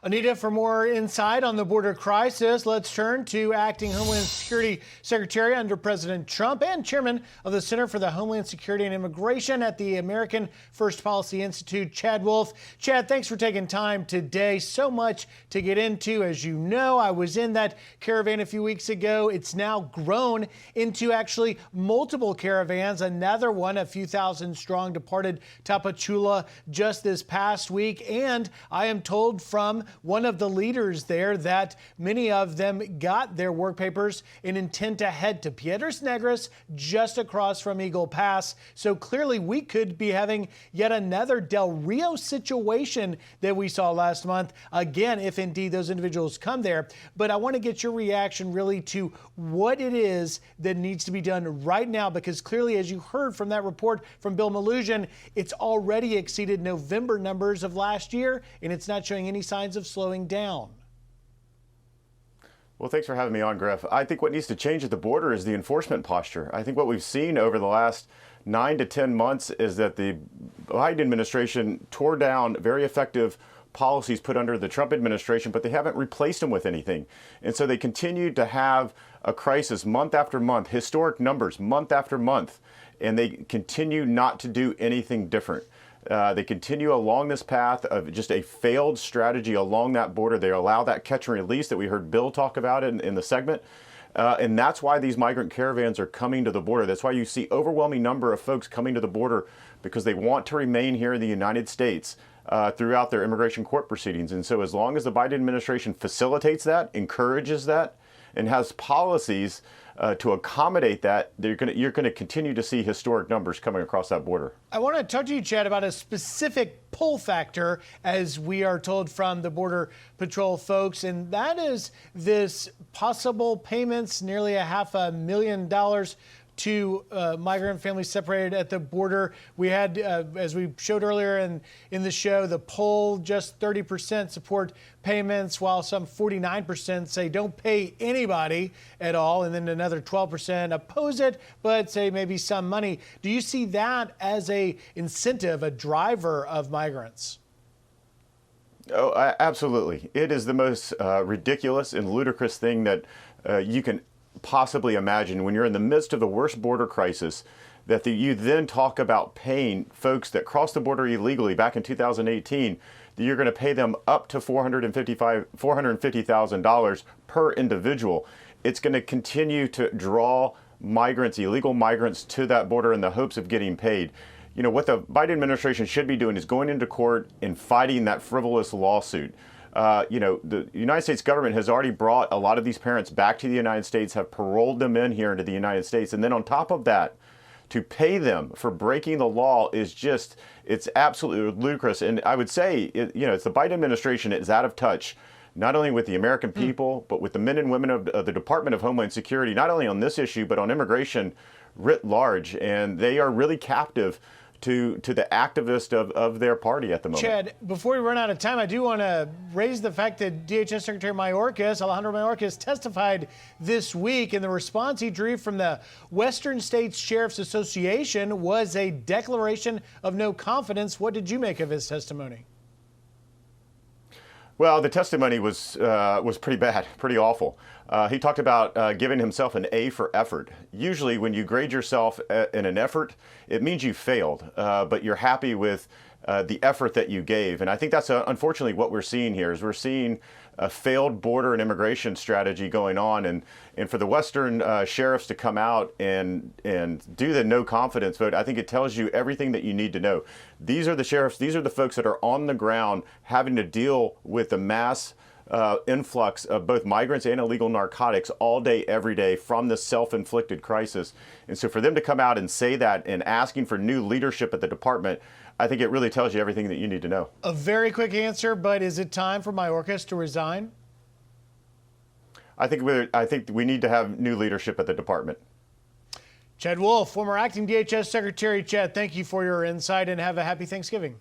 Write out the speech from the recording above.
Anita, for more insight on the border crisis, let's turn to Acting Homeland Security Secretary under President Trump and Chairman of the Center for the Homeland Security and Immigration at the American First Policy Institute, Chad Wolf. Chad, thanks for taking time today. So much to get into. As you know, I was in that caravan a few weeks ago. It's now grown into actually multiple caravans. Another one, a few thousand strong, departed Tapachula just this past week. And I am told from one of the leaders there that many of them got their work papers and intend to head to Piedras Negras, just across from Eagle Pass. So clearly we could be having yet another Del Rio situation that we saw last month, again, if indeed those individuals come there. But I want to get your reaction really to what it is that needs to be done right now, because clearly, as you heard from that report from Bill Maloogian, it's already exceeded November numbers of last year, and it's not showing any signs of slowing down. Well, thanks for having me on, Griff. I think what needs to change at the border is the enforcement posture. I think what we've seen over the last 9 to 10 months is that the Biden administration tore down very effective policies put under the Trump administration, but they haven't replaced them with anything. And so they continue to have a crisis month after month, historic numbers month after month, and they continue not to do anything different. They continue along this path of just a failed strategy along that border. They allow that catch and release that we heard Bill talk about in the segment. And that's why these migrant caravans are coming to the border. That's why you see overwhelming number of folks coming to the border, because they want to remain here in the United States throughout their immigration court proceedings. And so as long as the Biden administration facilitates that, encourages that, and has policies to accommodate that, you're going to continue to see historic numbers coming across that border. I want to talk to you, Chad, about a specific pull factor, as we are told from the Border Patrol folks, and that is this possible payments, nearly $500,000 to migrant families separated at the border. We had, as we showed earlier in the show, the poll, just 30% support payments, while some 49% say don't pay anybody at all, and then another 12% oppose it, but say maybe some money. Do you see that as a incentive, a driver of migrants? Oh, absolutely. It is the most ridiculous and ludicrous thing that you can possibly imagine when you're in the midst of the worst border crisis, that you then talk about paying folks that crossed the border illegally back in 2018, that you're going to pay them up to $450,000 per individual. It's going to continue to draw migrants, illegal migrants, to that border in the hopes of getting paid. You know, what the Biden administration should be doing is going into court and fighting that frivolous lawsuit. You know, the United States government has already brought a lot of these parents back to the United States, have paroled them in here into the United States. And then on top of that, to pay them for breaking the law is just, it's absolutely ludicrous. And I would say, you know, it's the Biden administration is out of touch, not only with the American people, but with the men and women of the Department of Homeland Security, not only on this issue, but on immigration writ large. And they are really captive to the activist of their party at the moment. Chad, before we run out of time, I do want to raise the fact that DHS Secretary Alejandro Mayorkas testified this week, and the response he drew from the Western States Sheriff's Association was a declaration of no confidence. What did you make of his testimony? Well, the testimony was pretty bad, pretty awful. He talked about giving himself an A for effort. Usually when you grade yourself in an effort, it means you failed, but you're happy with the effort that you gave. And I think that's unfortunately what we're seeing here, is we're seeing a failed border and immigration strategy going on. And for the Western sheriffs to come out and do the no confidence vote, I think it tells you everything that you need to know. These are the sheriffs, these are the folks that are on the ground having to deal with the mass influx of both migrants and illegal narcotics all day, every day from this self-inflicted crisis. And so for them to come out and say that and asking for new leadership at the department, I think it really tells you everything that you need to know. A very quick answer, but is it time for Mayorkas to resign? I think we need to have new leadership at the department. Chad Wolf, former acting DHS Secretary. Chad, thank you for your insight and have a happy Thanksgiving.